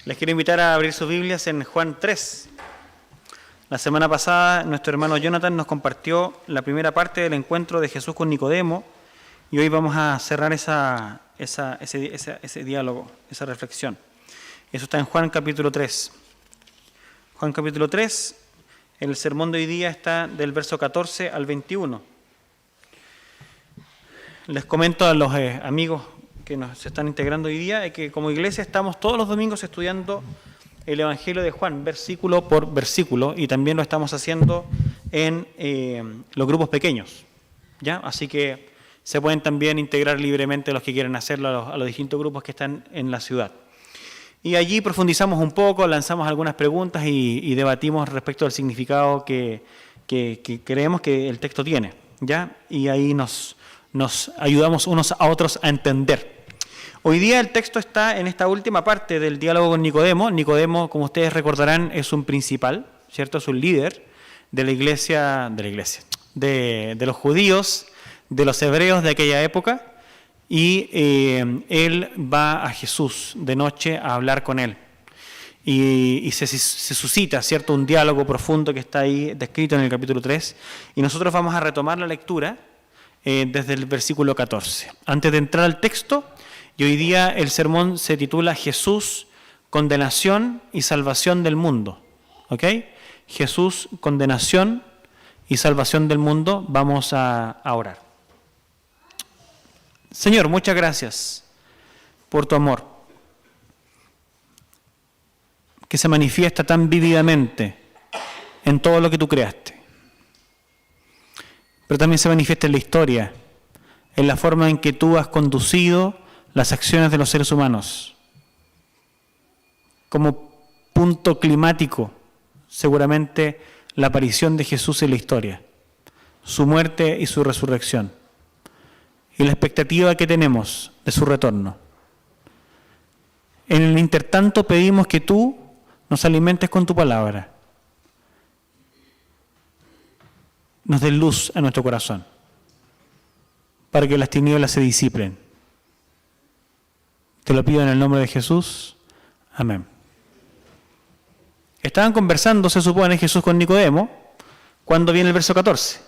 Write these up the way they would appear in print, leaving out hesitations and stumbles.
Les quiero invitar a abrir sus Biblias en Juan 3. La semana pasada nuestro hermano Jonathan nos compartió la primera parte del encuentro de Jesús con Nicodemo y hoy vamos a cerrar ese diálogo, esa reflexión. Eso está en Juan capítulo 3. Juan capítulo 3, el sermón de hoy día está del verso 14 al 21. Les comento a los amigos que se están integrando hoy día que como iglesia estamos todos los domingos estudiando el Evangelio de Juan, versículo por versículo, y también lo estamos haciendo en los grupos pequeños, ¿ya? Así que se pueden también integrar libremente los que quieren hacerlo a los distintos grupos que están en la ciudad. Y allí profundizamos un poco, lanzamos algunas preguntas y debatimos respecto al significado que creemos que el texto tiene, ¿ya? Y ahí nos ayudamos unos a otros a entender. Hoy día el texto está en esta última parte del diálogo con Nicodemo. Nicodemo, como ustedes recordarán, es un principal, ¿cierto? Es un líder de la iglesia, de los judíos, de los hebreos de aquella época, y él va a Jesús de noche a hablar con él. Y se suscita, ¿cierto?, un diálogo profundo que está ahí descrito en el capítulo 3, y nosotros vamos a retomar la lectura desde el versículo 14. Antes de entrar al texto, y hoy día el sermón se titula Jesús, condenación y salvación del mundo. ¿Ok? Jesús, condenación y salvación del mundo. Vamos a orar. Señor, muchas gracias por tu amor, que se manifiesta tan vívidamente en todo lo que tú creaste. Pero también se manifiesta en la historia, en la forma en que tú has conducido las acciones de los seres humanos. Como punto climático, seguramente la aparición de Jesús en la historia, su muerte y su resurrección, y la expectativa que tenemos de su retorno. En el intertanto pedimos que tú nos alimentes con tu palabra, nos des luz a nuestro corazón, para que las tinieblas se disipen. Te lo pido en el nombre de Jesús. Amén. Estaban conversando, se supone, Jesús con Nicodemo, cuando viene el verso 14.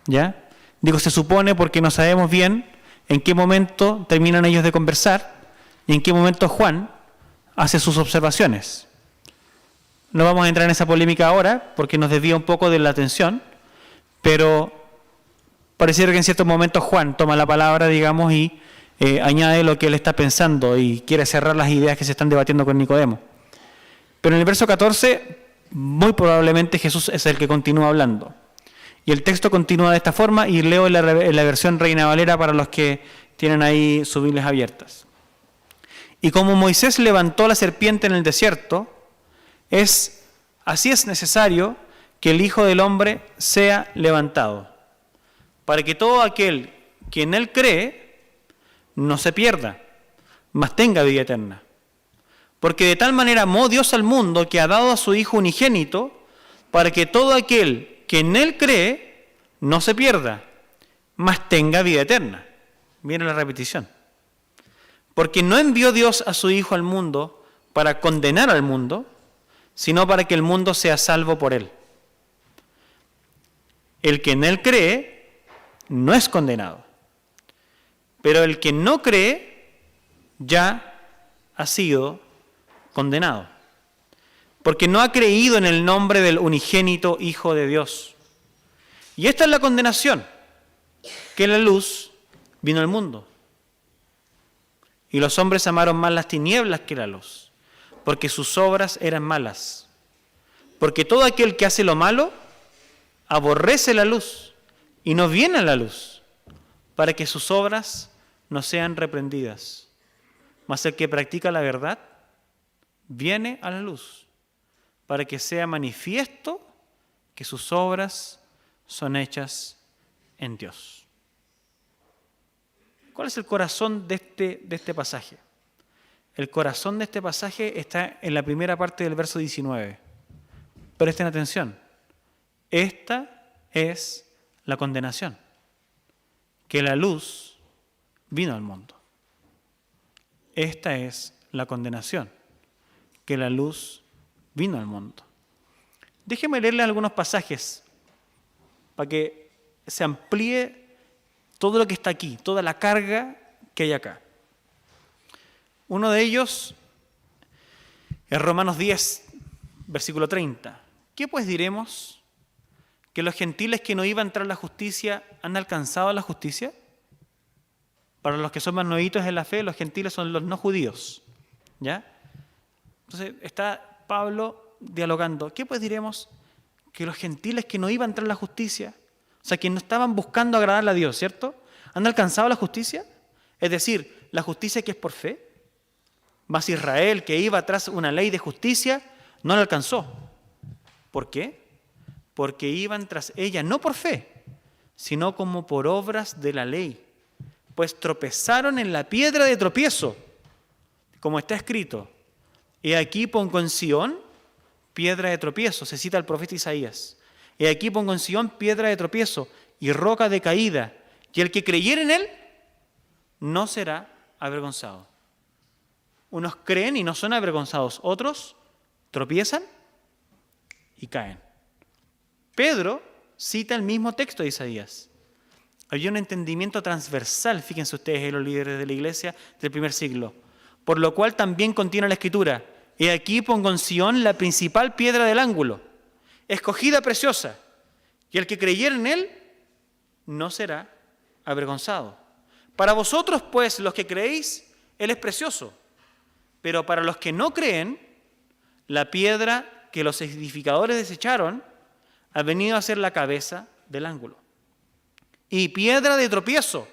¿Ya? Digo se supone porque no sabemos bien en qué momento terminan ellos de conversar y en qué momento Juan hace sus observaciones. No vamos a entrar en esa polémica ahora porque nos desvía un poco de la atención, pero pareciera que en ciertos momentos Juan toma la palabra, digamos, y añade lo que él está pensando y quiere cerrar las ideas que se están debatiendo con Nicodemo. Pero en el verso 14, muy probablemente Jesús es el que continúa hablando. Y el texto continúa de esta forma, y leo en la versión Reina Valera para los que tienen ahí sus Biblias abiertas. Y como Moisés levantó la serpiente en el desierto, así es necesario que el Hijo del Hombre sea levantado, para que todo aquel que en él cree no se pierda, mas tenga vida eterna. Porque de tal manera amó Dios al mundo que ha dado a su Hijo unigénito, para que todo aquel que en él cree no se pierda, mas tenga vida eterna. Miren la repetición. Porque no envió Dios a su Hijo al mundo para condenar al mundo, sino para que el mundo sea salvo por él. El que en él cree no es condenado, pero el que no cree ya ha sido condenado, porque no ha creído en el nombre del unigénito Hijo de Dios. Y esta es la condenación, que la luz vino al mundo, y los hombres amaron más las tinieblas que la luz, porque sus obras eran malas. Porque todo aquel que hace lo malo aborrece la luz y no viene a la luz, para que sus obras no sean reprendidas. Mas el que practica la verdad viene a la luz, para que sea manifiesto que sus obras son hechas en Dios. ¿Cuál es el corazón de este pasaje? El corazón de este pasaje está en la primera parte del verso 19. Presten atención. Esta es la condenación, que la luz vino al mundo. Esta es la condenación, que la luz vino al mundo. Déjenme leerles algunos pasajes para que se amplíe todo lo que está aquí, toda la carga que hay acá. Uno de ellos es Romanos 10, versículo 30. ¿Qué pues diremos? ¿Que los gentiles que no iban tras la justicia han alcanzado la justicia? Para los que son más nuevitos en la fe, los gentiles son los no judíos. ¿Ya? Entonces está Pablo dialogando. ¿Qué pues diremos? Que los gentiles que no iban tras la justicia, o sea, que no estaban buscando agradarle a Dios, ¿cierto? ¿Han alcanzado la justicia? Es decir, la justicia que es por fe. Mas Israel, que iba tras una ley de justicia, no la alcanzó. ¿Por qué? Porque iban tras ella no por fe, sino como por obras de la ley. Pues tropezaron en la piedra de tropiezo, como está escrito. He aquí pongo en Sión piedra de tropiezo, se cita el profeta Isaías. He aquí pongo en Sión piedra de tropiezo y roca de caída, y el que creyere en él no será avergonzado. Unos creen y no son avergonzados, otros tropiezan y caen. Pedro cita el mismo texto de Isaías. Había un entendimiento transversal, fíjense ustedes, los líderes de la iglesia del primer siglo, por lo cual también contiene la Escritura. He aquí pongo en Sión la principal piedra del ángulo, escogida preciosa, y el que creyere en él no será avergonzado. Para vosotros, pues, los que creéis, él es precioso, pero para los que no creen, la piedra que los edificadores desecharon ha venido a ser la cabeza del ángulo. Y piedra de tropiezo,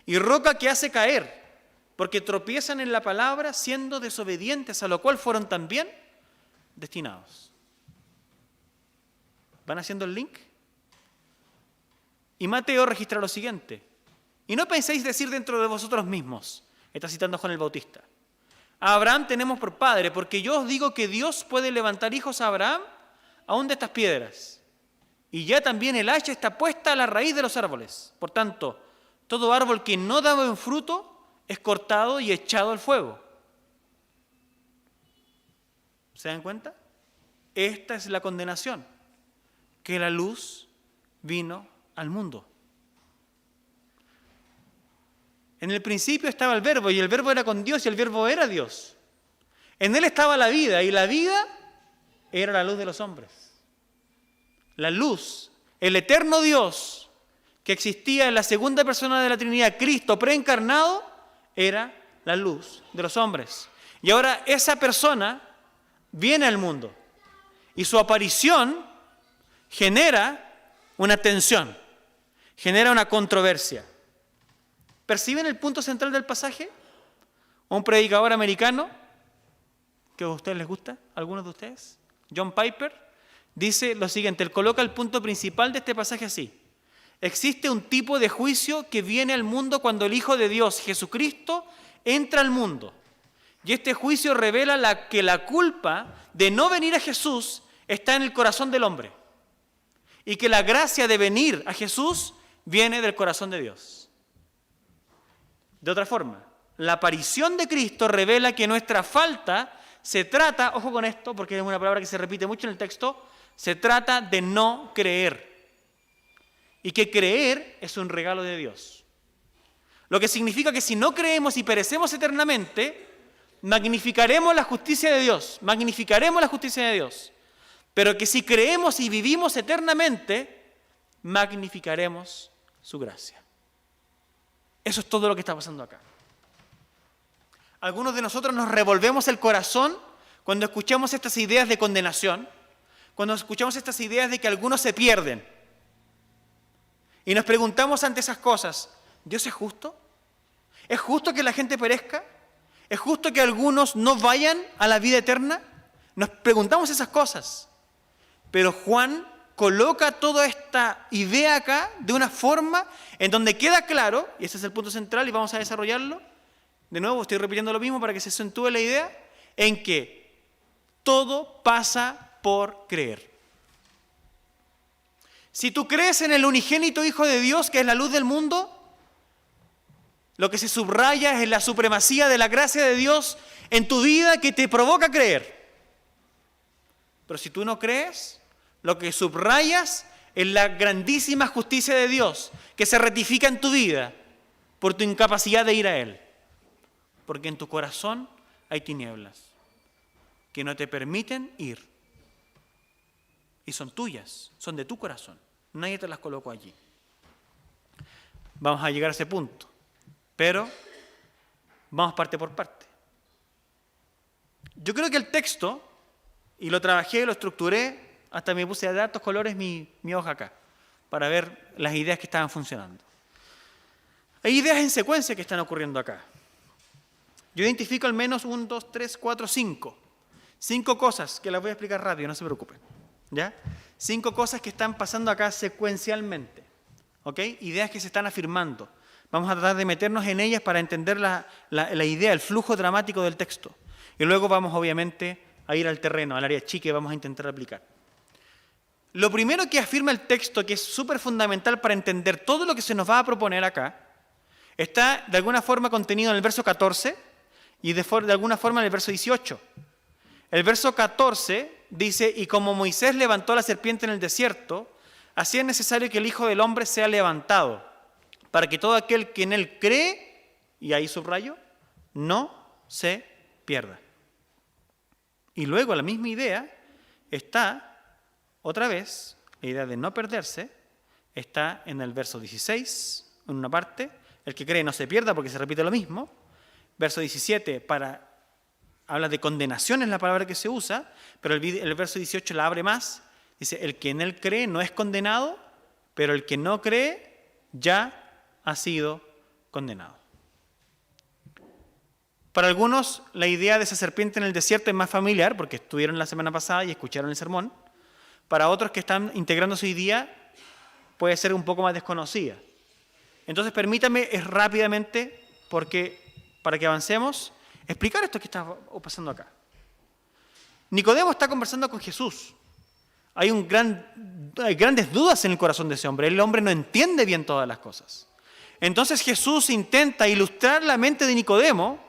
y roca que hace caer, porque tropiezan en la palabra siendo desobedientes, a lo cual fueron también destinados. ¿Van haciendo el link? Y Mateo registra lo siguiente. Y no penséis decir dentro de vosotros mismos, está citando a Juan el Bautista, a Abraham tenemos por padre, porque yo os digo que Dios puede levantar hijos a Abraham aún de estas piedras. Y ya también el hacha está puesta a la raíz de los árboles. Por tanto, todo árbol que no da buen fruto es cortado y echado al fuego. ¿Se dan cuenta? Esta es la condenación, que la luz vino al mundo. En el principio estaba el Verbo, y el Verbo era con Dios, y el Verbo era Dios. En él estaba la vida, y la vida era la luz de los hombres. La luz, el eterno Dios que existía en la segunda persona de la Trinidad, Cristo preencarnado, era la luz de los hombres. Y ahora esa persona viene al mundo, y su aparición genera una tensión, genera una controversia. ¿Perciben el punto central del pasaje? Un predicador americano, que a ustedes les gusta, algunos de ustedes, John Piper, dice lo siguiente, él coloca el punto principal de este pasaje así. Existe un tipo de juicio que viene al mundo cuando el Hijo de Dios, Jesucristo, entra al mundo. Y este juicio revela que la culpa de no venir a Jesús está en el corazón del hombre. Y que la gracia de venir a Jesús viene del corazón de Dios. De otra forma, la aparición de Cristo revela que nuestra falta se trata, ojo con esto, porque es una palabra que se repite mucho en el texto, se trata de no creer. Y que creer es un regalo de Dios. Lo que significa que si no creemos y perecemos eternamente, magnificaremos la justicia de Dios, magnificaremos la justicia de Dios. Pero que si creemos y vivimos eternamente, magnificaremos su gracia. Eso es todo lo que está pasando acá. Algunos de nosotros nos revolvemos el corazón cuando escuchamos estas ideas de condenación, cuando escuchamos estas ideas de que algunos se pierden. Y nos preguntamos ante esas cosas, ¿Dios es justo? ¿Es justo que la gente perezca? ¿Es justo que algunos no vayan a la vida eterna? Nos preguntamos esas cosas. Pero Juan coloca toda esta idea acá de una forma en donde queda claro, y ese es el punto central y vamos a desarrollarlo, de nuevo estoy repitiendo lo mismo para que se acentúe la idea, en que todo pasa por creer. Si tú crees en el unigénito Hijo de Dios, que es la luz del mundo, lo que se subraya es la supremacía de la gracia de Dios en tu vida que te provoca creer. Pero si tú no crees, lo que subrayas es la grandísima justicia de Dios que se ratifica en tu vida por tu incapacidad de ir a Él. Porque en tu corazón hay tinieblas que no te permiten ir. Y son tuyas, son de tu corazón. Nadie te las colocó allí. Vamos a llegar a ese punto. Pero vamos parte por parte. Yo creo que el texto, y lo trabajé, lo estructuré, hasta me puse de hartos colores mi hoja acá, para ver las ideas que estaban funcionando. Hay ideas en secuencia que están ocurriendo acá. Yo identifico al menos 1, 2, 3, 4, 5. 5 cosas que las voy a explicar rápido, no se preocupen. ¿Ya? 5 cosas que están pasando acá secuencialmente. ¿Ok? Ideas que se están afirmando. Vamos a tratar de meternos en ellas para entender la idea, el flujo dramático del texto. Y luego vamos, obviamente, a ir al terreno, al área chica, y vamos a intentar aplicar. Lo primero que afirma el texto, que es súper fundamental para entender todo lo que se nos va a proponer acá, está de alguna forma contenido en el verso 14 y de alguna forma en el verso 18. El verso 14 dice, y como Moisés levantó la serpiente en el desierto, así es necesario que el Hijo del Hombre sea levantado, para que todo aquel que en él cree, y ahí subrayo, no se pierda. Y luego la misma idea está, otra vez, la idea de no perderse, está en el verso 16, en una parte, el que cree no se pierda porque se repite lo mismo. Verso 17, habla de condenación, es la palabra que se usa, pero el verso 18 la abre más. Dice, el que en él cree no es condenado, pero el que no cree ya ha sido condenado. Para algunos, la idea de esa serpiente en el desierto es más familiar, porque estuvieron la semana pasada y escucharon el sermón. Para otros que están integrándose hoy día, puede ser un poco más desconocida. Entonces, permítame rápidamente, para que avancemos, explicar esto que está pasando acá. Nicodemo está conversando con Jesús. Hay grandes dudas en el corazón de ese hombre. El hombre no entiende bien todas las cosas. Entonces Jesús intenta ilustrar la mente de Nicodemo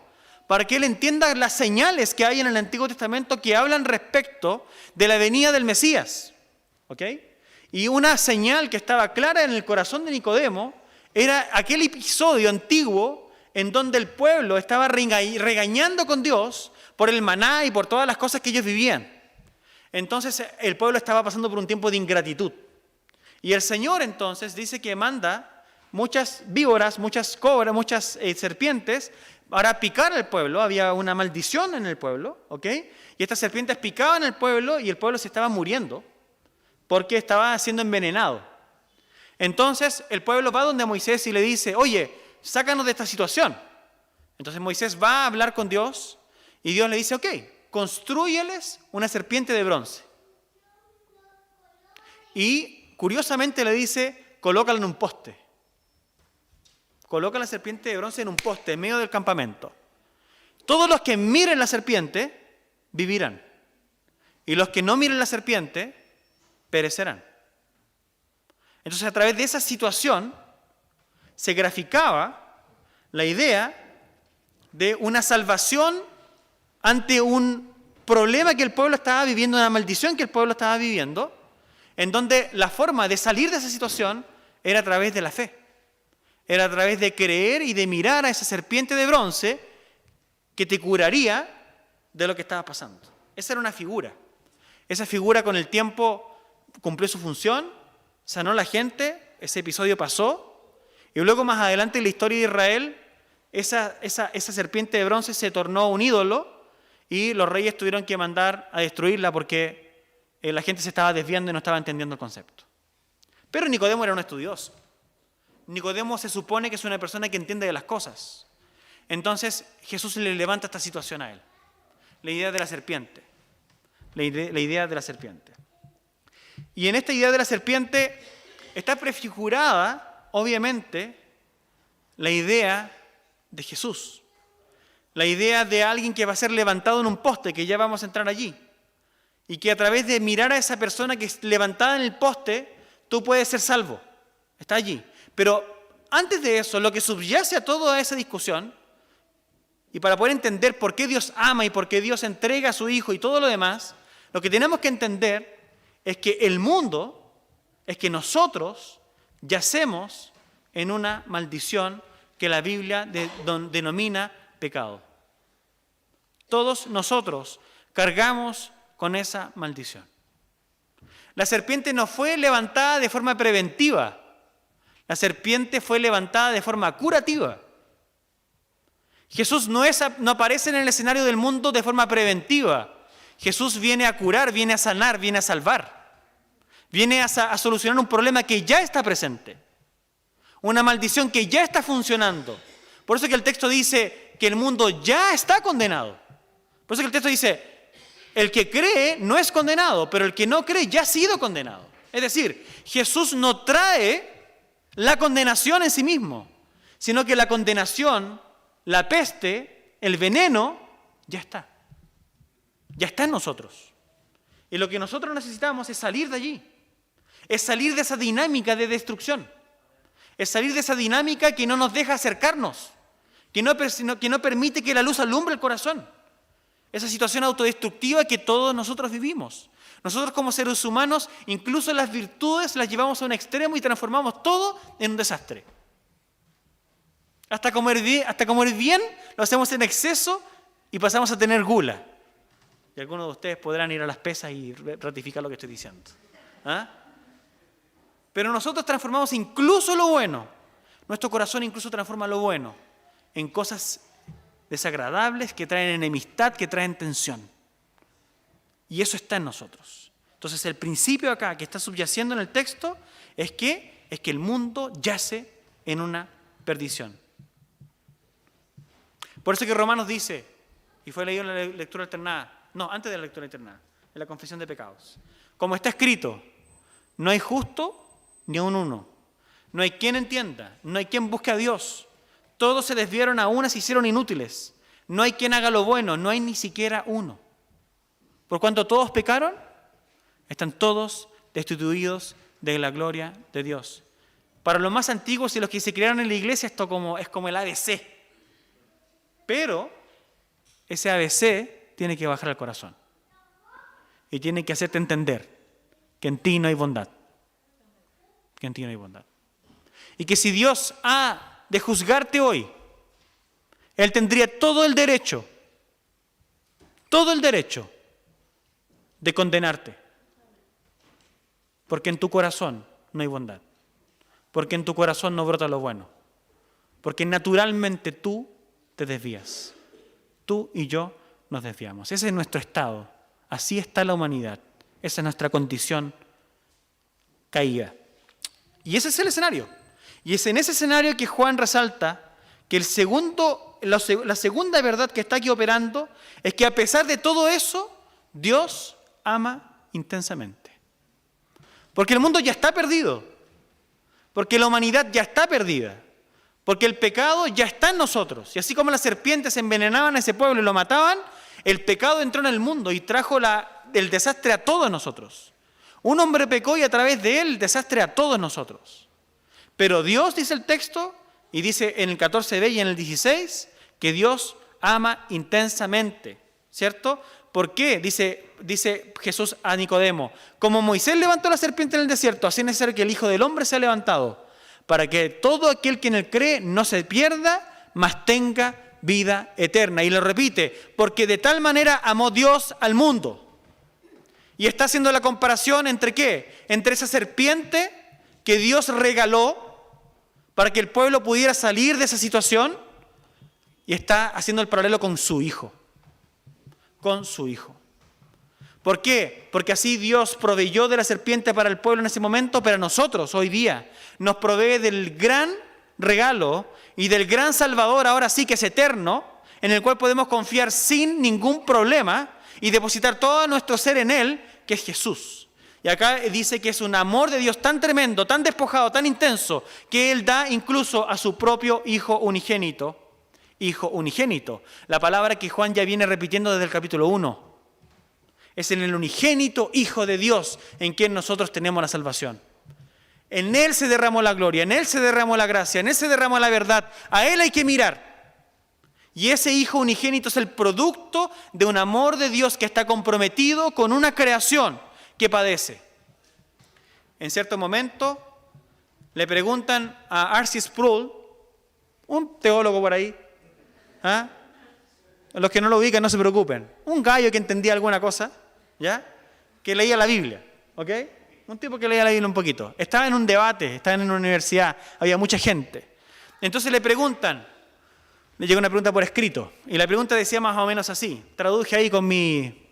para que él entienda las señales que hay en el Antiguo Testamento que hablan respecto de la venida del Mesías. ¿Ok? Y una señal que estaba clara en el corazón de Nicodemo era aquel episodio antiguo en donde el pueblo estaba regañando con Dios por el maná y por todas las cosas que ellos vivían. Entonces el pueblo estaba pasando por un tiempo de ingratitud. Y el Señor entonces dice que manda muchas víboras, muchas cobras, muchas serpientes para picar al pueblo. Había una maldición en el pueblo, ¿ok? Y estas serpientes picaban al pueblo y el pueblo se estaba muriendo porque estaba siendo envenenado. Entonces el pueblo va donde Moisés y le dice, oye, sácanos de esta situación. Entonces Moisés va a hablar con Dios y Dios le dice, ok, constrúyeles una serpiente de bronce. Y curiosamente le dice, colócala en un poste. Coloca la serpiente de bronce en un poste en medio del campamento. Todos los que miren la serpiente vivirán. Y los que no miren la serpiente perecerán. Entonces, a través de esa situación se graficaba la idea de una salvación ante un problema que el pueblo estaba viviendo, una maldición que el pueblo estaba viviendo, en donde la forma de salir de esa situación era a través de la fe. Era a través de creer y de mirar a esa serpiente de bronce que te curaría de lo que estaba pasando. Esa era una figura. Esa figura con el tiempo cumplió su función, sanó a la gente, ese episodio pasó, y luego más adelante en la historia de Israel, esa serpiente de bronce se tornó un ídolo y los reyes tuvieron que mandar a destruirla porque la gente se estaba desviando y no estaba entendiendo el concepto. Pero Nicodemo era un estudioso. Nicodemo se supone que es una persona que entiende de las cosas. Entonces Jesús le levanta esta situación a él. La idea de la serpiente. La idea de la serpiente. Y en esta idea de la serpiente está prefigurada, obviamente, la idea de Jesús. La idea de alguien que va a ser levantado en un poste, que ya vamos a entrar allí. Y que a través de mirar a esa persona que es levantada en el poste, tú puedes ser salvo. Está allí. Pero antes de eso, lo que subyace a toda esa discusión, y para poder entender por qué Dios ama y por qué Dios entrega a su Hijo y todo lo demás, Lo que tenemos que entender es que el mundo, es que nosotros yacemos en una maldición que la Biblia denomina pecado. Todos nosotros cargamos con esa maldición. La serpiente no fue levantada de forma preventiva. La serpiente fue levantada de forma curativa. Jesús no aparece en el escenario del mundo de forma preventiva. Jesús viene a curar, viene a sanar, viene a salvar. Viene a solucionar un problema que ya está presente. Una maldición que ya está funcionando. Por eso que el texto dice que el mundo ya está condenado. Por eso que el texto dice, el que cree no es condenado, pero el que no cree ya ha sido condenado. Es decir, Jesús no trae la condenación en sí mismo, sino que la condenación, la peste, el veneno, ya está. Ya está en nosotros. Y lo que nosotros necesitamos es salir de allí. Es salir de esa dinámica de destrucción. Es salir de esa dinámica que no nos deja acercarnos, que no permite que la luz alumbre el corazón. Esa situación autodestructiva que todos nosotros vivimos. Nosotros como seres humanos, incluso las virtudes las llevamos a un extremo y transformamos todo en un desastre. Hasta comer bien lo hacemos en exceso y pasamos a tener gula. Y algunos de ustedes podrán ir a las pesas y ratificar lo que estoy diciendo. ¿Ah? Pero nosotros transformamos incluso lo bueno. Nuestro corazón incluso transforma lo bueno en cosas desagradables que traen enemistad, que traen tensión. Y eso está en nosotros. Entonces el principio acá que está subyaciendo en el texto es que el mundo yace en una perdición. Por eso que Romanos dice, y fue leído en la lectura alternada, no, antes de la lectura alternada, en la confesión de pecados. Como está escrito, no hay justo ni un uno. No hay quien entienda, no hay quien busque a Dios. Todos se desviaron a una, se hicieron inútiles. No hay quien haga lo bueno, no hay ni siquiera uno. Por cuanto todos pecaron, están todos destituidos de la gloria de Dios. Para los más antiguos y los que se criaron en la iglesia, esto es como el ABC. Pero ese ABC tiene que bajar al corazón. Y tiene que hacerte entender que en ti no hay bondad. Que en ti no hay bondad. Y que si Dios ha de juzgarte hoy, Él tendría todo el derecho de condenarte. Porque en tu corazón no hay bondad. Porque en tu corazón no brota lo bueno. Porque naturalmente tú te desvías. Tú y yo nos desviamos. Ese es nuestro estado. Así está la humanidad. Esa es nuestra condición caída. Y ese es el escenario. Y es en ese escenario que Juan resalta que la segunda verdad que está aquí operando es que a pesar de todo eso, Dios ama intensamente. Porque el mundo ya está perdido. Porque la humanidad ya está perdida. Porque el pecado ya está en nosotros. Y así como las serpientes envenenaban a ese pueblo y lo mataban, el pecado entró en el mundo y trajo el desastre a todos nosotros. Un hombre pecó y a través de él el desastre a todos nosotros. Pero Dios, dice el texto, y dice en el 14b y en el 16, que Dios ama intensamente, ¿cierto? ¿Por qué? Dice Jesús a Nicodemo, como Moisés levantó la serpiente en el desierto, así es necesario que el Hijo del Hombre sea levantado, para que todo aquel que en él cree no se pierda, mas tenga vida eterna. Y lo repite, porque de tal manera amó Dios al mundo. Y está haciendo la comparación entre ¿qué? Entre esa serpiente que Dios regaló para que el pueblo pudiera salir de esa situación, y está haciendo el paralelo con su Hijo. Con su Hijo. ¿Por qué? Porque así Dios proveyó de la serpiente para el pueblo en ese momento, pero a nosotros hoy día nos provee del gran regalo y del gran Salvador, ahora sí que es eterno, en el cual podemos confiar sin ningún problema y depositar todo nuestro ser en Él, que es Jesús. Y acá dice que es un amor de Dios tan tremendo, tan despojado, tan intenso, que Él da incluso a su propio Hijo unigénito. Hijo unigénito. La palabra que Juan ya viene repitiendo desde el capítulo 1. Es en el unigénito Hijo de Dios en quien nosotros tenemos la salvación. En Él se derramó la gloria, en Él se derramó la gracia, en Él se derramó la verdad. A Él hay que mirar. Y ese Hijo unigénito es el producto de un amor de Dios que está comprometido con una creación que padece. En cierto momento le preguntan a R.C. Sproul, un teólogo por ahí, los que no lo ubican no se preocupen, un gallo que entendía alguna cosa, ¿ya? Que leía la Biblia, ¿ok? Un tipo que leía la Biblia un poquito. Estaba en un debate, estaba en una universidad, había mucha gente. Entonces le preguntan, le llegó una pregunta por escrito, y la pregunta decía más o menos así, traduje ahí con mi,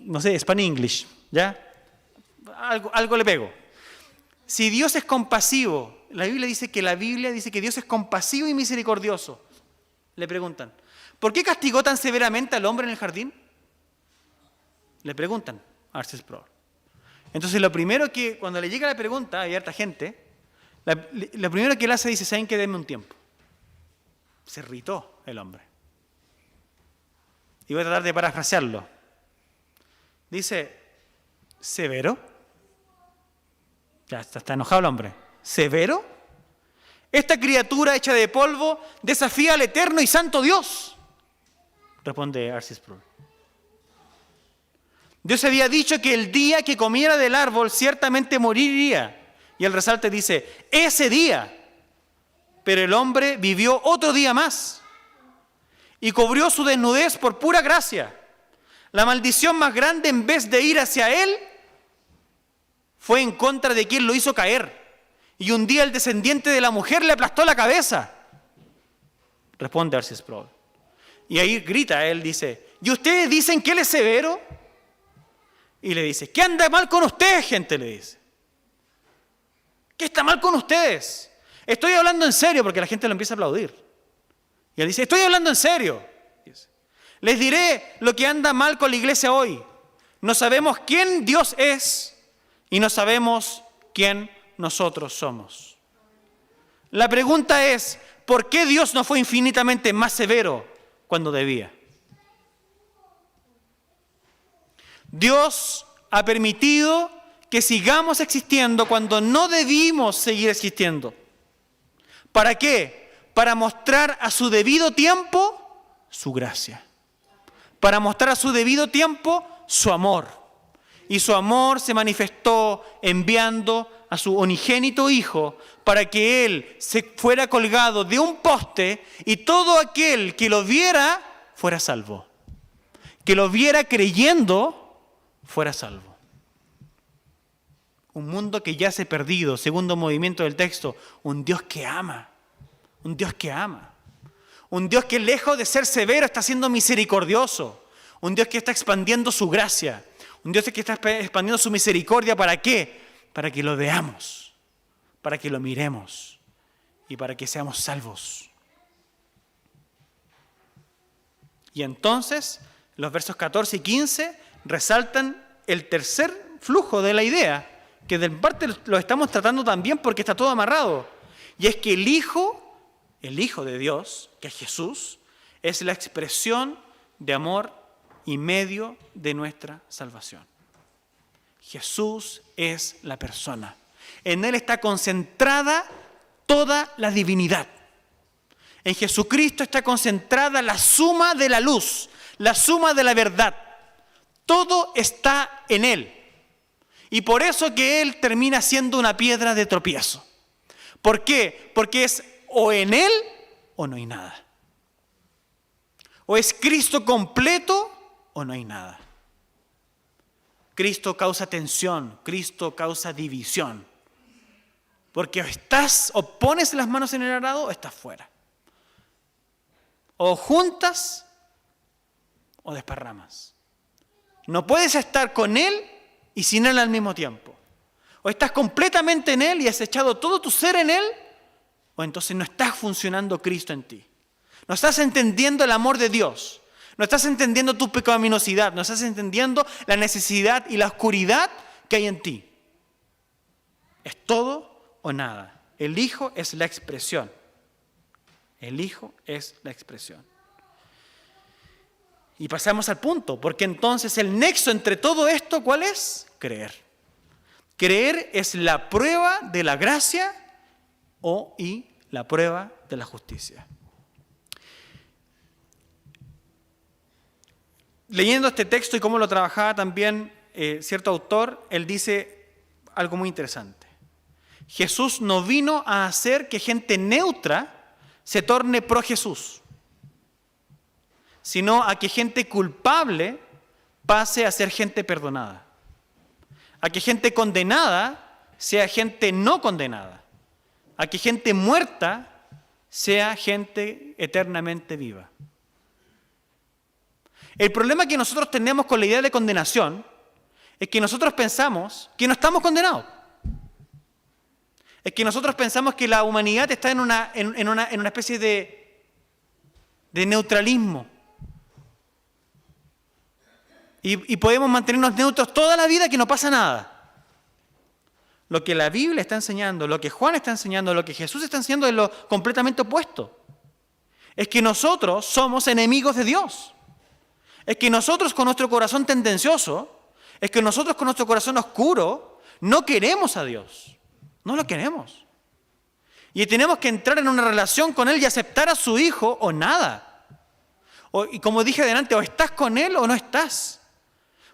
no sé, Spanish English, ¿ya? Algo le pego. Si Dios es compasivo, la Biblia dice que Dios es compasivo y misericordioso. Le preguntan, ¿por qué castigó tan severamente al hombre en el jardín? Le preguntan a R.C. Sproul. Entonces lo primero que, cuando le llega la pregunta, hay harta gente, lo primero que él hace dice, ¿saben qué? Denme un tiempo. Se irritó el hombre. Y voy a tratar de parafrasearlo. Dice, ¿severo? Ya está enojado el hombre. ¿Severo? Esta criatura hecha de polvo desafía al eterno y santo Dios. Responde R.C. Sproul. Dios había dicho que el día que comiera del árbol ciertamente moriría. Y el resalte dice, ese día. Pero el hombre vivió otro día más. Y cubrió su desnudez por pura gracia. La maldición más grande, en vez de ir hacia él, fue en contra de quien lo hizo caer. Y un día el descendiente de la mujer le aplastó la cabeza. Responde R.C. Sproul. Y ahí grita, él dice, ¿y ustedes dicen que él es severo? Y le dice, ¿qué anda mal con ustedes, gente? Le dice. ¿Qué está mal con ustedes? Estoy hablando en serio, porque la gente lo empieza a aplaudir. Y él dice, estoy hablando en serio. Les diré lo que anda mal con la iglesia hoy. No sabemos quién Dios es y no sabemos quién nosotros somos. La pregunta es, ¿por qué Dios no fue infinitamente más severo cuando debía? Dios ha permitido que sigamos existiendo cuando no debimos seguir existiendo. ¿Para qué? Para mostrar a su debido tiempo su gracia. Para mostrar a su debido tiempo su amor. Y su amor se manifestó enviando a su unigénito Hijo para que Él se fuera colgado de un poste y todo aquel que lo viera fuera salvo. Que lo viera creyendo fuera salvo. Un mundo que yace perdido, segundo movimiento del texto, un Dios que ama, un Dios que ama, un Dios que lejos de ser severo está siendo misericordioso, un Dios que está expandiendo su gracia, un Dios que está expandiendo su misericordia. ¿Para qué? Para que lo veamos, para que lo miremos y para que seamos salvos. Y entonces los versos 14 y 15 resaltan el tercer flujo de la idea, que de parte lo estamos tratando también porque está todo amarrado. Y es que el Hijo de Dios, que es Jesús, es la expresión de amor y medio de nuestra salvación. Jesús es la persona. En Él está concentrada toda la divinidad. En Jesucristo está concentrada la suma de la luz, la suma de la verdad. Todo está en Él. Y por eso que Él termina siendo una piedra de tropiezo. ¿Por qué? Porque es o en Él o no hay nada. O es Cristo completo o no hay nada. Cristo causa tensión, Cristo causa división. Porque o pones las manos en el arado o estás fuera. O juntas o desparramas. No puedes estar con Él y sin Él al mismo tiempo. O estás completamente en Él y has echado todo tu ser en Él, o entonces no está funcionando Cristo en ti. No estás entendiendo el amor de Dios. No estás entendiendo tu pecaminosidad. No estás entendiendo la necesidad y la oscuridad que hay en ti. Es todo o nada. El Hijo es la expresión. El Hijo es la expresión. Y pasamos al punto, porque entonces el nexo entre todo esto, ¿cuál es? Creer. Creer es la prueba de la gracia y la prueba de la justicia. leyendo este texto y cómo lo trabajaba también cierto autor, él dice algo muy interesante. Jesús no vino a hacer que gente neutra se torne pro Jesús, sino a que gente culpable pase a ser gente perdonada, a que gente condenada sea gente no condenada, a que gente muerta sea gente eternamente viva. El problema que nosotros tenemos con la idea de condenación es que nosotros pensamos que no estamos condenados. Es que nosotros pensamos que la humanidad está en una especie de neutralismo. Y podemos mantenernos neutros toda la vida, que no pasa nada. Lo que la Biblia está enseñando, lo que Juan está enseñando, lo que Jesús está enseñando es lo completamente opuesto. Es que nosotros somos enemigos de Dios. Es que nosotros con nuestro corazón tendencioso, es que nosotros con nuestro corazón oscuro no queremos a Dios. No lo queremos. Y tenemos que entrar en una relación con Él y aceptar a su Hijo o nada. Y como dije adelante, o estás con Él o no estás.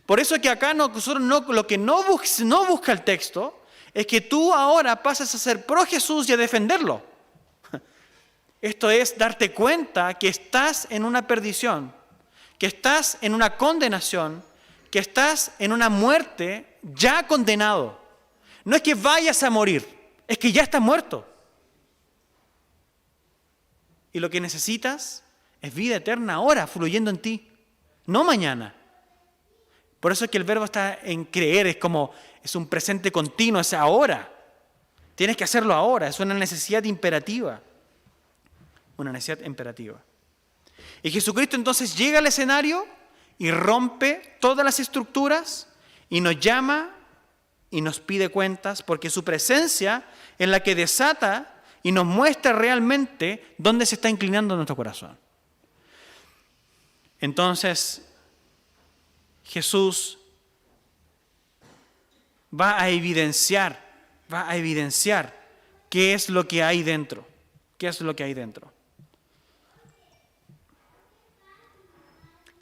Por eso es que acá nosotros lo que no busca el texto es que tú ahora pases a ser pro Jesús y a defenderlo. Esto es darte cuenta que estás en una perdición, que estás en una condenación, que estás en una muerte ya condenado. No es que vayas a morir, es que ya estás muerto. Y lo que necesitas es vida eterna ahora, fluyendo en ti, no mañana. Por eso es que el verbo está en creer, es un presente continuo, es ahora. Tienes que hacerlo ahora, es una necesidad imperativa. Una necesidad imperativa. Y Jesucristo entonces llega al escenario y rompe todas las estructuras y nos llama y nos pide cuentas, porque su presencia es la que desata y nos muestra realmente dónde se está inclinando nuestro corazón. Entonces, Jesús va a evidenciar qué es lo que hay dentro. ¿Qué es lo que hay dentro?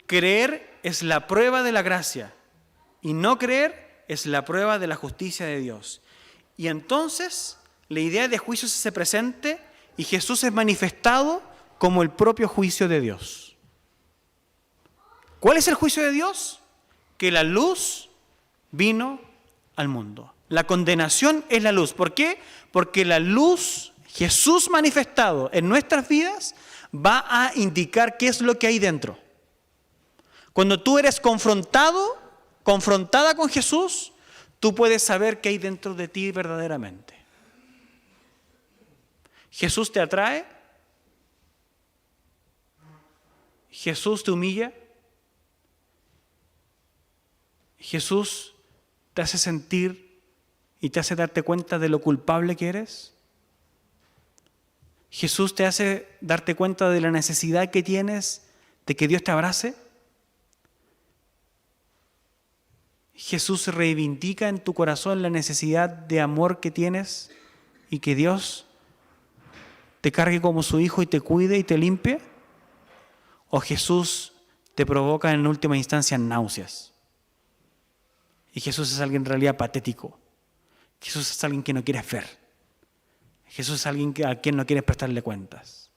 Creer es la prueba de la gracia y no creer es la prueba de la justicia de Dios. Y entonces la idea de juicio se hace presente y Jesús es manifestado como el propio juicio de Dios. ¿Cuál es el juicio de Dios? Que la luz vino al mundo. La condenación es la luz. ¿Por qué? Porque la luz, Jesús manifestado en nuestras vidas, va a indicar qué es lo que hay dentro. Cuando tú eres confrontada con Jesús, tú puedes saber qué hay dentro de ti verdaderamente. Jesús te atrae, Jesús te humilla, Jesús te hace sentir y te hace darte cuenta de lo culpable que eres. Jesús te hace darte cuenta de la necesidad que tienes de que Dios te abrace. Jesús reivindica en tu corazón la necesidad de amor que tienes y que Dios te cargue como su hijo y te cuide y te limpie. O Jesús te provoca en última instancia náuseas. Y Jesús es alguien en realidad patético. Jesús es alguien que no quieres ver. Jesús es alguien a quien no quieres prestarle cuentas.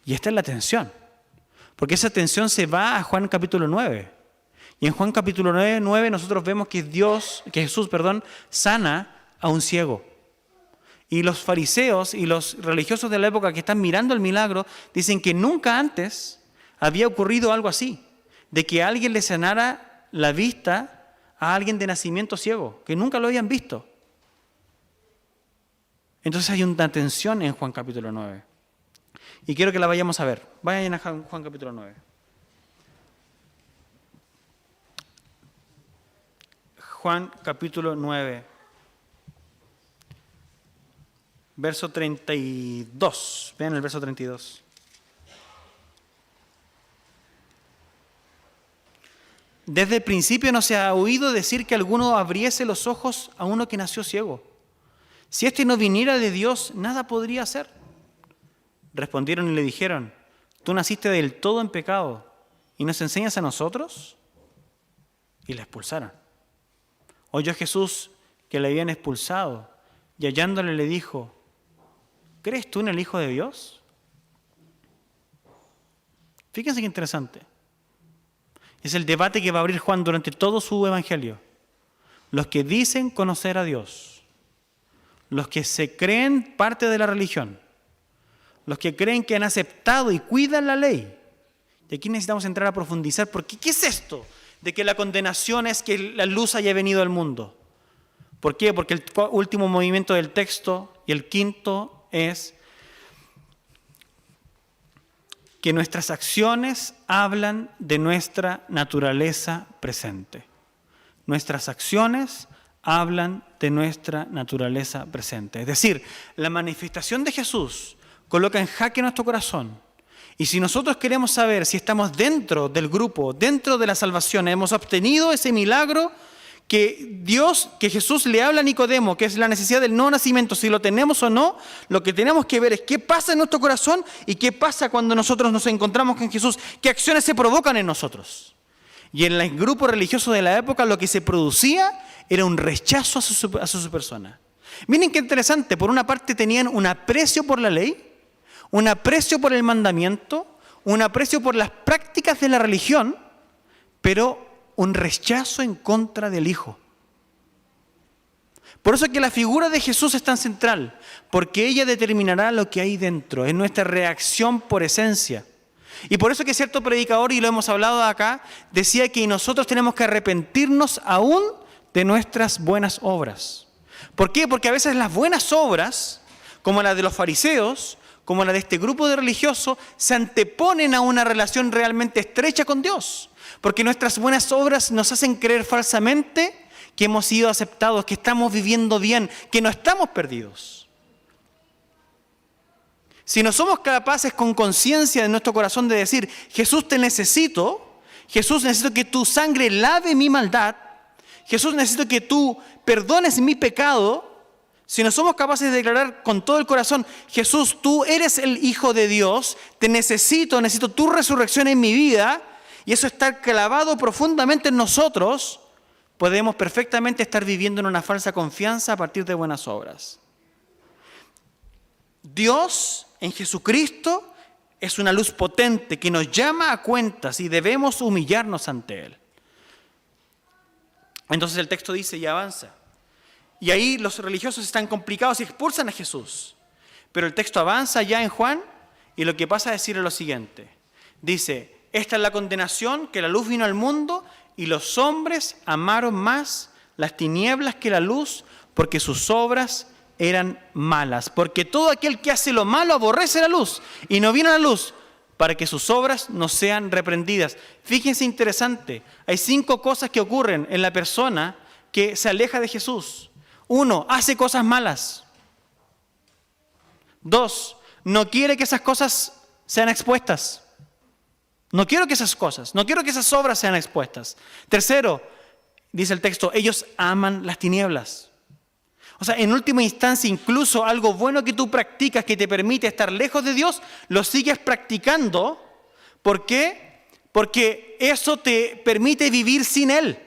Y esta es la tensión. Porque esa tensión se va a Juan capítulo 9. Y en Juan capítulo 9 nosotros vemos que Jesús sana a un ciego. Y los fariseos y los religiosos de la época que están mirando el milagro dicen que nunca antes había ocurrido algo así, de que alguien le sanara la vista a alguien de nacimiento ciego, que nunca lo habían visto. Entonces hay una tensión en Juan capítulo 9. Y quiero que la vayamos a ver. Vayan a Juan capítulo 9. Juan capítulo 9, verso 32. Vean el verso 32. Desde el principio no se ha oído decir que alguno abriese los ojos a uno que nació ciego. Si éste no viniera de Dios, nada podría hacer. Respondieron y le dijeron: tú naciste del todo en pecado, ¿y nos enseñas a nosotros? Y la expulsaron. Oyó Jesús que le habían expulsado y hallándole le dijo, ¿crees tú en el Hijo de Dios? Fíjense qué interesante. Es el debate que va a abrir Juan durante todo su evangelio. Los que dicen conocer a Dios, los que se creen parte de la religión, los que creen que han aceptado y cuidan la ley. Y aquí necesitamos entrar a profundizar, porque ¿qué es esto de que la condenación es que la luz haya venido al mundo? ¿Por qué? Porque el último movimiento del texto y el quinto es que nuestras acciones hablan de nuestra naturaleza presente. Nuestras acciones hablan de nuestra naturaleza presente. Es decir, la manifestación de Jesús coloca en jaque nuestro corazón. Y si nosotros queremos saber si estamos dentro del grupo, dentro de la salvación, hemos obtenido ese milagro que Jesús le habla a Nicodemo, que es la necesidad del nuevo nacimiento, si lo tenemos o no, lo que tenemos que ver es qué pasa en nuestro corazón y qué pasa cuando nosotros nos encontramos con Jesús, qué acciones se provocan en nosotros. Y en el grupo religioso de la época lo que se producía era un rechazo a su persona. Miren qué interesante, por una parte tenían un aprecio por la ley, un aprecio por el mandamiento, un aprecio por las prácticas de la religión, pero un rechazo en contra del Hijo. Por eso es que la figura de Jesús es tan central, porque ella determinará lo que hay dentro, es nuestra reacción por esencia. Y por eso que cierto predicador, y lo hemos hablado acá, decía que nosotros tenemos que arrepentirnos aún de nuestras buenas obras. ¿Por qué? Porque a veces las buenas obras, como la de los fariseos, como la de este grupo de religiosos, se anteponen a una relación realmente estrecha con Dios. Porque nuestras buenas obras nos hacen creer falsamente que hemos sido aceptados, que estamos viviendo bien, que no estamos perdidos. Si no somos capaces con conciencia de nuestro corazón de decir, Jesús te necesito, Jesús necesito que tu sangre lave mi maldad, Jesús necesito que tú perdones mi pecado, si no somos capaces de declarar con todo el corazón, Jesús, tú eres el Hijo de Dios, te necesito tu resurrección en mi vida, y eso está clavado profundamente en nosotros, podemos perfectamente estar viviendo en una falsa confianza a partir de buenas obras. Dios en Jesucristo es una luz potente que nos llama a cuentas y debemos humillarnos ante Él. Entonces el texto dice y avanza. Y ahí los religiosos están complicados y expulsan a Jesús. Pero el texto avanza ya en Juan y lo que pasa a decir es lo siguiente. Dice, esta es la condenación, que la luz vino al mundo y los hombres amaron más las tinieblas que la luz porque sus obras eran malas. Porque todo aquel que hace lo malo aborrece la luz y no viene a la luz para que sus obras no sean reprendidas. Fíjense interesante, hay 5 cosas que ocurren en la persona que se aleja de Jesús. 1, hace cosas malas. 2, no quiere que esas cosas sean expuestas. No quiero que esas obras sean expuestas. 3, dice el texto, ellos aman las tinieblas. O sea, en última instancia, incluso algo bueno que tú practicas que te permite estar lejos de Dios, lo sigues practicando. ¿Por qué? Porque eso te permite vivir sin Él.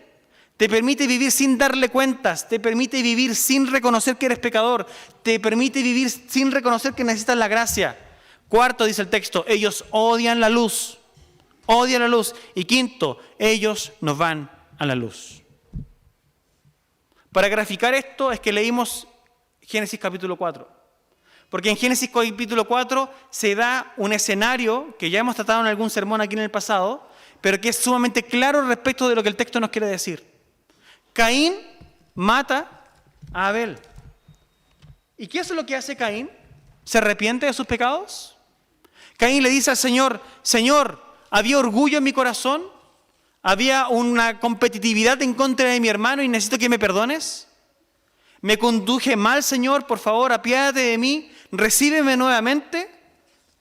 Te permite vivir sin darle cuentas. Te permite vivir sin reconocer que eres pecador. Te permite vivir sin reconocer que necesitas la gracia. 4, dice el texto, ellos odian la luz. Odian la luz. Y 5, ellos no van a la luz. Para graficar esto es que leímos Génesis capítulo 4. Porque en Génesis capítulo 4 se da un escenario que ya hemos tratado en algún sermón aquí en el pasado, pero que es sumamente claro respecto de lo que el texto nos quiere decir. Caín mata a Abel. ¿Y qué es lo que hace Caín? ¿Se arrepiente de sus pecados? Caín le dice al Señor, Señor, había orgullo en mi corazón, había una competitividad en contra de mi hermano y necesito que me perdones. Me conduje mal, Señor, por favor, apiádate de mí, recíbeme nuevamente.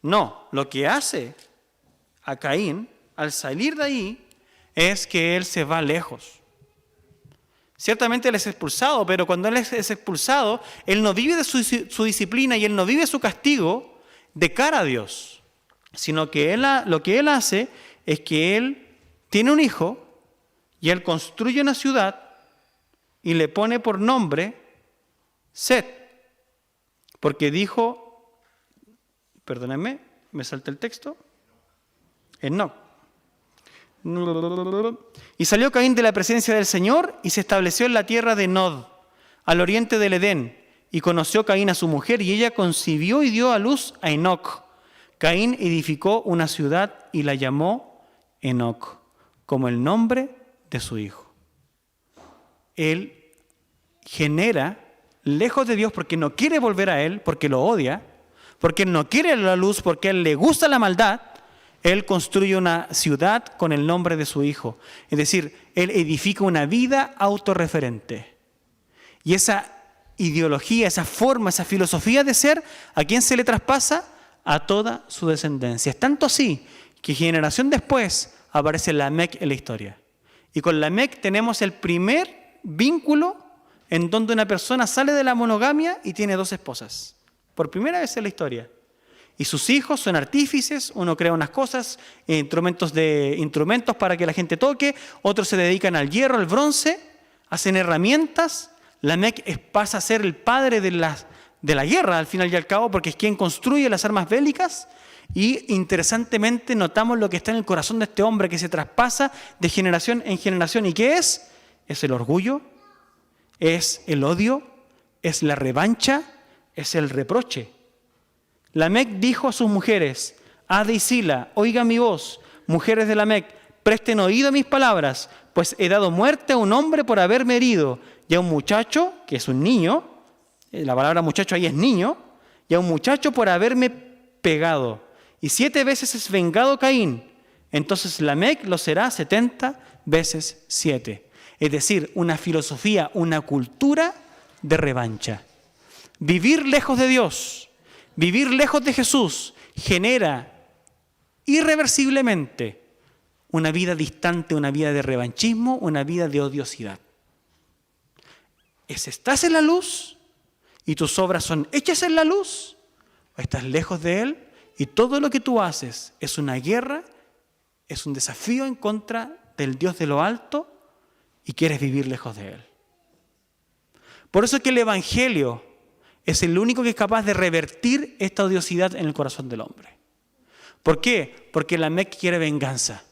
No, lo que hace a Caín al salir de ahí es que él se va lejos. Ciertamente él es expulsado, pero cuando él es expulsado, él no vive de su disciplina y él no vive su castigo de cara a Dios, sino que lo que él hace es que él tiene un hijo y él construye una ciudad y le pone por nombre Set. Porque dijo, perdónenme, me salta el texto, Enoc. Y salió Caín de la presencia del Señor y se estableció en la tierra de Nod, al oriente del Edén. Y conoció Caín a su mujer y ella concibió y dio a luz a Enoc. Caín edificó una ciudad y la llamó Enoc, como el nombre de su hijo. Él genera, lejos de Dios, porque no quiere volver a Él, porque lo odia, porque Él no quiere la luz, porque a Él le gusta la maldad, Él construye una ciudad con el nombre de su hijo. Es decir, Él edifica una vida autorreferente. Y esa ideología, esa forma, esa filosofía de ser, ¿a quién se le traspasa? A toda su descendencia. Es tanto así que generación después aparece Lamec en la historia. Y con Lamec tenemos el primer vínculo en donde una persona sale de la monogamia y tiene 2 esposas. Por primera vez en la historia. Y sus hijos son artífices, uno crea unas cosas, instrumentos para que la gente toque, otros se dedican al hierro, al bronce, hacen herramientas. Lamec pasa a ser el padre de la guerra, al final y al cabo, porque es quien construye las armas bélicas. Y interesantemente notamos lo que está en el corazón de este hombre que se traspasa de generación en generación. ¿Y qué es? Es el orgullo, es el odio, es la revancha, es el reproche. Lamec dijo a sus mujeres, Ada y Sila, oigan mi voz, mujeres de Lamec, presten oído a mis palabras, pues he dado muerte a un hombre por haberme herido, y a un muchacho, que es un niño, la palabra muchacho ahí es niño, y a un muchacho por haberme pegado. Y 7 veces es vengado Caín, entonces Lamec lo será 70 veces 7. Es decir, una filosofía, una cultura de revancha. Vivir lejos de Dios, vivir lejos de Jesús, genera irreversiblemente una vida distante, una vida de revanchismo, una vida de odiosidad. ¿Estás en la luz y tus obras son hechas en la luz? ¿O estás lejos de Él y todo lo que tú haces es una guerra, es un desafío en contra del Dios de lo alto y quieres vivir lejos de Él? Por eso es que el Evangelio es el único que es capaz de revertir esta odiosidad en el corazón del hombre. ¿Por qué? Porque Lamec quiere venganza.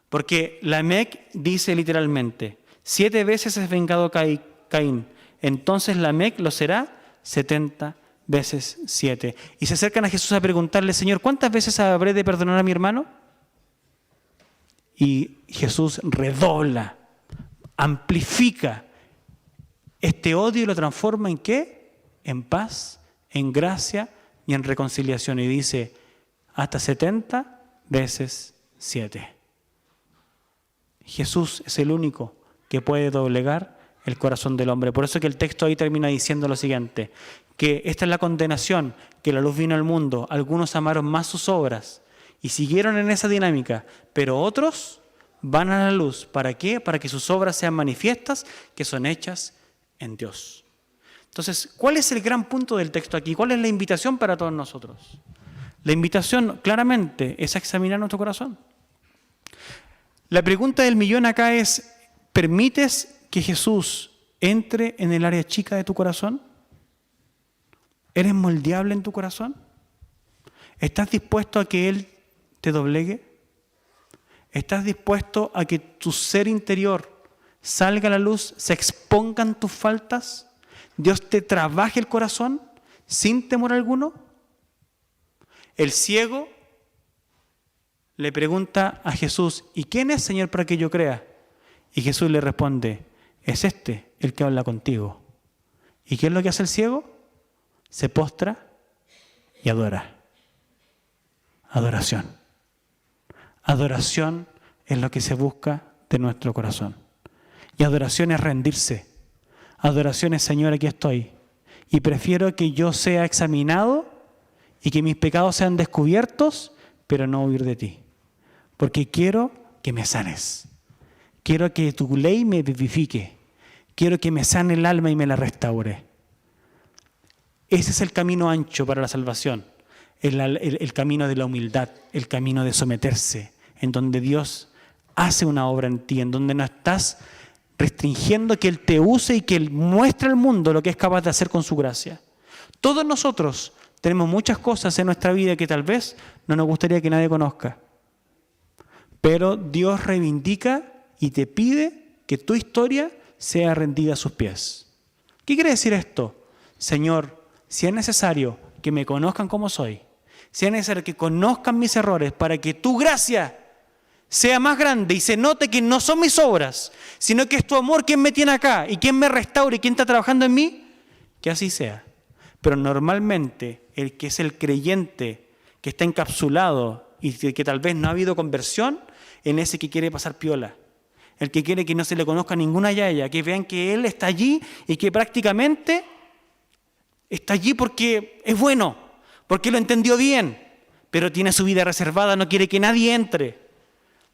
Porque Lamec dice literalmente, 7 veces es vengado Caín, entonces Lamec lo será 70 veces 7. Y se acercan a Jesús a preguntarle, Señor, ¿cuántas veces habré de perdonar a mi hermano? Y Jesús redobla, amplifica este odio y lo transforma ¿en qué? En paz, en gracia y en reconciliación. Y dice, hasta 70 veces 7. Jesús es el único que puede doblegar el corazón del hombre. Por eso que el texto ahí termina diciendo lo siguiente, que esta es la condenación, que la luz vino al mundo, algunos amaron más sus obras y siguieron en esa dinámica, pero otros van a la luz. ¿Para qué? Para que sus obras sean manifiestas, que son hechas en Dios. Entonces, ¿cuál es el gran punto del texto aquí? ¿Cuál es la invitación para todos nosotros? La invitación claramente es a examinar nuestro corazón. La pregunta del millón acá es, ¿permites que Jesús entre en el área chica de tu corazón? ¿Eres moldeable en tu corazón? ¿Estás dispuesto a que Él te doblegue? ¿Estás dispuesto a que tu ser interior salga a la luz, se expongan tus faltas? ¿Dios te trabaje el corazón sin temor alguno? El ciego le pregunta a Jesús, ¿y quién es, Señor, para que yo crea? Y Jesús le responde, es este el que habla contigo. ¿Y qué es lo que hace el ciego? Se postra y adora. Adoración. Adoración es lo que se busca de nuestro corazón. Y adoración es rendirse. Adoración es, Señor, aquí estoy. Y prefiero que yo sea examinado y que mis pecados sean descubiertos, pero no huir de ti. Porque quiero que me sanes. Quiero que tu ley me vivifique. Quiero que me sane el alma y me la restaure. Ese es el camino ancho para la salvación. El camino de la humildad, el camino de someterse, en donde Dios hace una obra en ti, en donde no estás restringiendo que Él te use y que Él muestre al mundo lo que es capaz de hacer con su gracia. Todos nosotros tenemos muchas cosas en nuestra vida que tal vez no nos gustaría que nadie conozca. Pero Dios reivindica y te pide que tu historia sea rendida a sus pies. ¿Qué quiere decir esto? Señor, si es necesario que me conozcan como soy, si es necesario que conozcan mis errores para que tu gracia sea más grande y se note que no son mis obras, sino que es tu amor quien me tiene acá y quien me restaura y quien está trabajando en mí, que así sea. Pero normalmente el que es el creyente que está encapsulado y que tal vez no ha habido conversión, en ese que quiere pasar piola, el que quiere que no se le conozca ninguna yaya, que vean que él está allí y que prácticamente está allí porque es bueno, porque lo entendió bien, pero tiene su vida reservada, no quiere que nadie entre.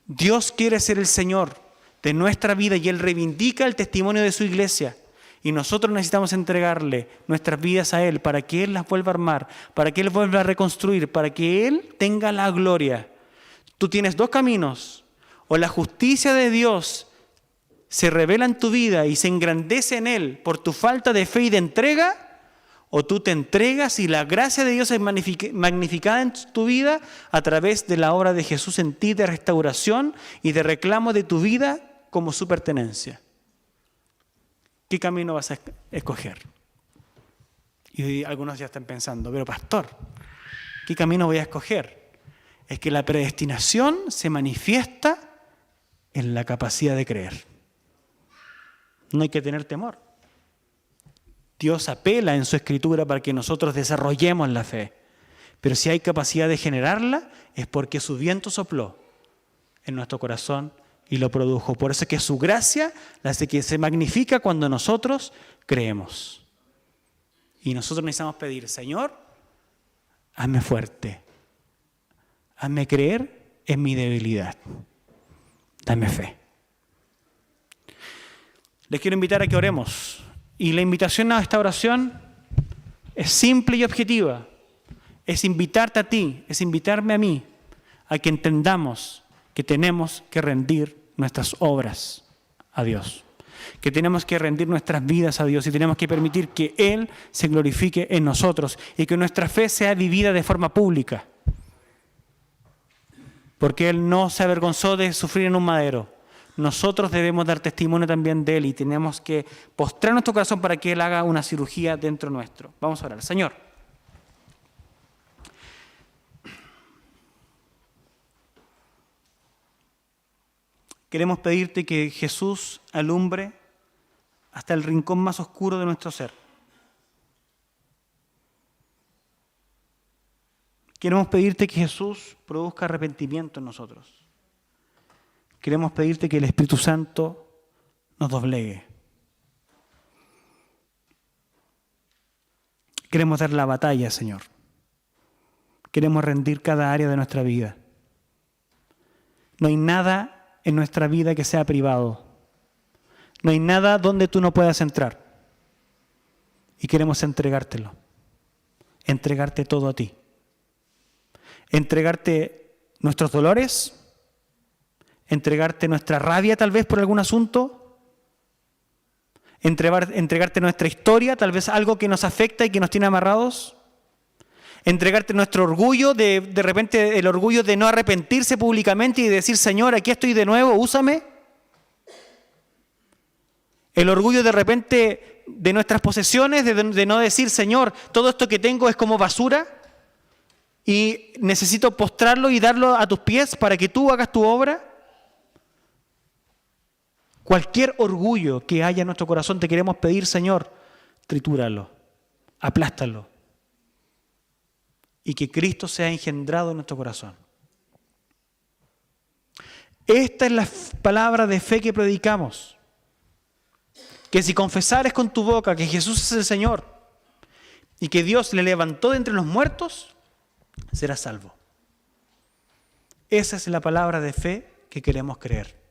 Dios quiere ser el Señor de nuestra vida y Él reivindica el testimonio de su iglesia. Y nosotros necesitamos entregarle nuestras vidas a Él para que Él las vuelva a armar, para que Él vuelva a reconstruir, para que Él tenga la gloria. Tú tienes dos caminos. O la justicia de Dios se revela en tu vida y se engrandece en Él por tu falta de fe y de entrega, o tú te entregas y la gracia de Dios es magnificada en tu vida a través de la obra de Jesús en ti de restauración y de reclamo de tu vida como su pertenencia. ¿Qué camino vas a escoger? Y algunos ya están pensando, pero pastor, ¿qué camino voy a escoger? Es que la predestinación se manifiesta en la capacidad de creer. No hay que tener temor. Dios apela en su Escritura para que nosotros desarrollemos la fe. Pero si hay capacidad de generarla, es porque su viento sopló en nuestro corazón y lo produjo. Por eso es que su gracia la hace que se magnifica cuando nosotros creemos. Y nosotros necesitamos pedir, Señor, hazme fuerte. Hazme creer en mi debilidad. Dame fe. Les quiero invitar a que oremos. Y la invitación a esta oración es simple y objetiva. Es invitarte a ti, es invitarme a mí, a que entendamos que tenemos que rendir nuestras obras a Dios. Que tenemos que rendir nuestras vidas a Dios y tenemos que permitir que Él se glorifique en nosotros y que nuestra fe sea vivida de forma pública. Porque Él no se avergonzó de sufrir en un madero. Nosotros debemos dar testimonio también de Él y tenemos que postrar nuestro corazón para que Él haga una cirugía dentro nuestro. Vamos a orar. Señor, queremos pedirte que Jesús alumbre hasta el rincón más oscuro de nuestro ser. Queremos pedirte que Jesús produzca arrepentimiento en nosotros. Queremos pedirte que el Espíritu Santo nos doblegue. Queremos dar la batalla, Señor. Queremos rendir cada área de nuestra vida. No hay nada en nuestra vida que sea privado. No hay nada donde tú no puedas entrar. Y queremos entregártelo. Entregarte todo a ti. Entregarte nuestros dolores, entregarte nuestra rabia tal vez por algún asunto, entregarte nuestra historia, tal vez algo que nos afecta y que nos tiene amarrados, entregarte nuestro orgullo, de repente el orgullo de no arrepentirse públicamente y decir, Señor, aquí estoy de nuevo, úsame. El orgullo de repente de nuestras posesiones, de no decir, Señor, todo esto que tengo es como basura y necesito postrarlo y darlo a tus pies para que tú hagas tu obra. Cualquier orgullo que haya en nuestro corazón, te queremos pedir, Señor, tritúralo, aplástalo. Y que Cristo sea engendrado en nuestro corazón. Esta es la palabra de fe que predicamos. Que si confesares con tu boca que Jesús es el Señor y que Dios le levantó de entre los muertos, serás salvo. Esa es la palabra de fe que queremos creer.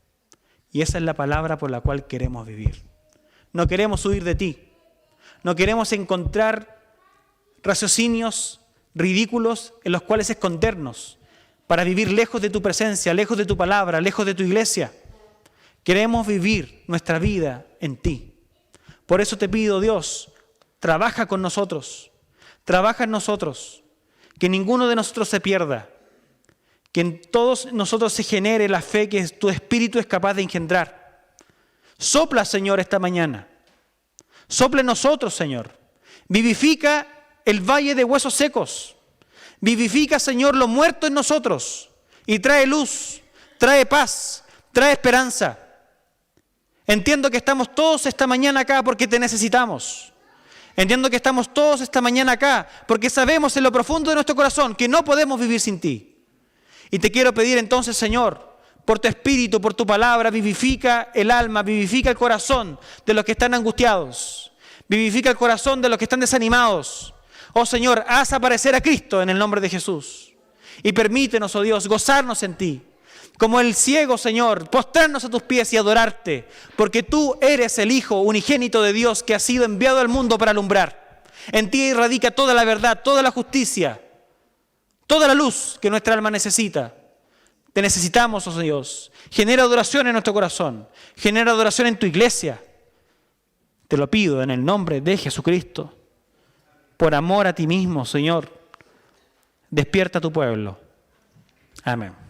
Y esa es la palabra por la cual queremos vivir. No queremos huir de ti. No queremos encontrar raciocinios ridículos en los cuales escondernos. para vivir lejos de tu presencia, lejos de tu palabra, lejos de tu iglesia. Queremos vivir nuestra vida en ti. Por eso te pido, Dios, trabaja con nosotros, trabaja en nosotros, que ninguno de nosotros se pierda, que en todos nosotros se genere la fe que tu Espíritu es capaz de engendrar. Sopla, Señor, esta mañana. Sopla en nosotros, Señor. Vivifica el valle de huesos secos. Vivifica, Señor, lo muerto en nosotros. Y trae luz, trae paz, trae esperanza. Entiendo que estamos todos esta mañana acá porque te necesitamos. Entiendo que estamos todos esta mañana acá porque sabemos en lo profundo de nuestro corazón que no podemos vivir sin ti. Y te quiero pedir entonces, Señor, por tu Espíritu, por tu palabra, vivifica el alma, vivifica el corazón de los que están angustiados. Vivifica el corazón de los que están desanimados. Oh Señor, haz aparecer a Cristo en el nombre de Jesús. Y permítenos, oh Dios, gozarnos en ti. Como el ciego, Señor, postrarnos a tus pies y adorarte, porque tú eres el Hijo unigénito de Dios que ha sido enviado al mundo para alumbrar. En ti radica toda la verdad, toda la justicia, toda la luz que nuestra alma necesita. Te necesitamos, oh Dios. Genera adoración en nuestro corazón, genera adoración en tu iglesia. Te lo pido en el nombre de Jesucristo, por amor a ti mismo, Señor. Despierta a tu pueblo. Amén.